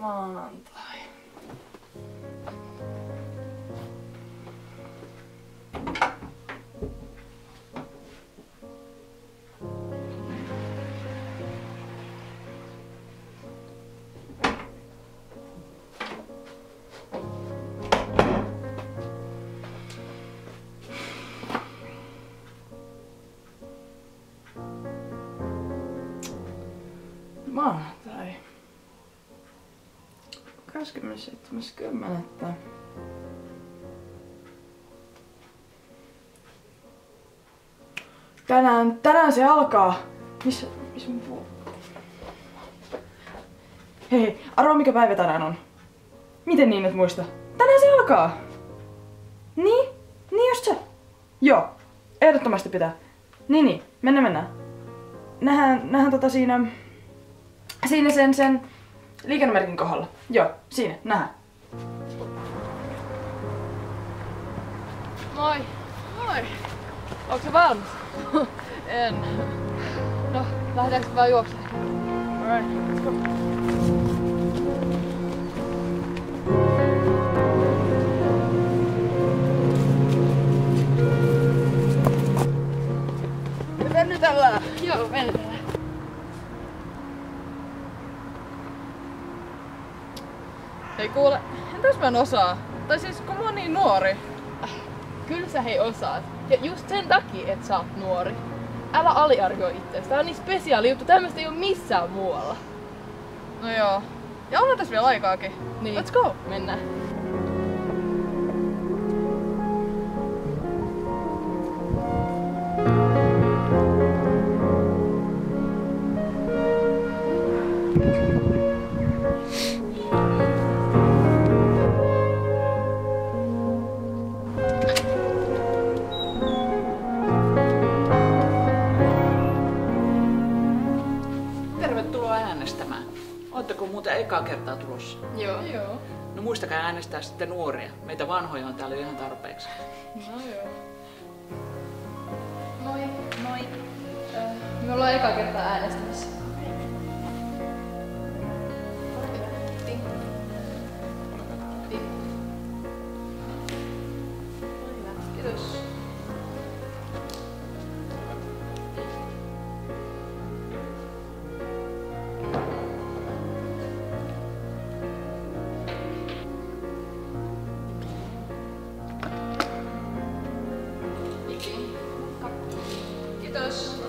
Maanantai. Maanantai. 27.10. Tänään se alkaa. Missä mun puu? Hei, arvaa mikä päivä tänään on. Miten niin et muista? Tänään se alkaa! Niin? Niin just se. Joo, ehdottomasti pitää. Niin, mennään. Nähdään siinä sen liikennemerkin kohdalla. Joo, siinä, nähdään. Moi. Moi. Onko se valmis? En. No, lähdetäänkö vaan juoksemaan? Alright, let's go. Me venytellään. Joo, venytellään. Hei kuule, entäs mä en osaa? Tai siis kun mä oon niin nuori. Kyllä sä hei osaat. Ja just sen takia, että sä oot nuori. Älä aliarvioi itseäsi. Tää on niin spesiaali juttu. Tämmöstä ei oo missään muualla. No joo. Ja onhan tässä vielä aikaakin. Niin. Let's go! Mennään. Tervetuloa äänestämään. Oletteko muuten ekaa kertaa tulossa? Joo. No muistakaa äänestää sitten nuoria. Meitä vanhoja on täällä ihan tarpeeksi. No joo. Moi. Me ollaan eka kertaa äänestämässä. Kiitos. Kiitos.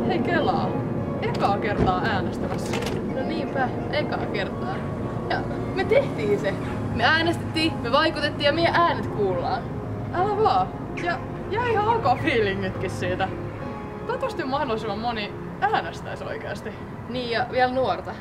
Hei kelaa. Ekaa kertaa äänestämässä. No niinpä, ekaa kertaa. Ja me tehtiin se. Me äänestettiin, me vaikutettiin ja meidän äänet kuullaan. Älä vaan. Ja ihan ok fiilingitkin siitä. Toivottavasti mahdollisimman moni äänestäisi oikeasti. Niin ja vielä nuorta.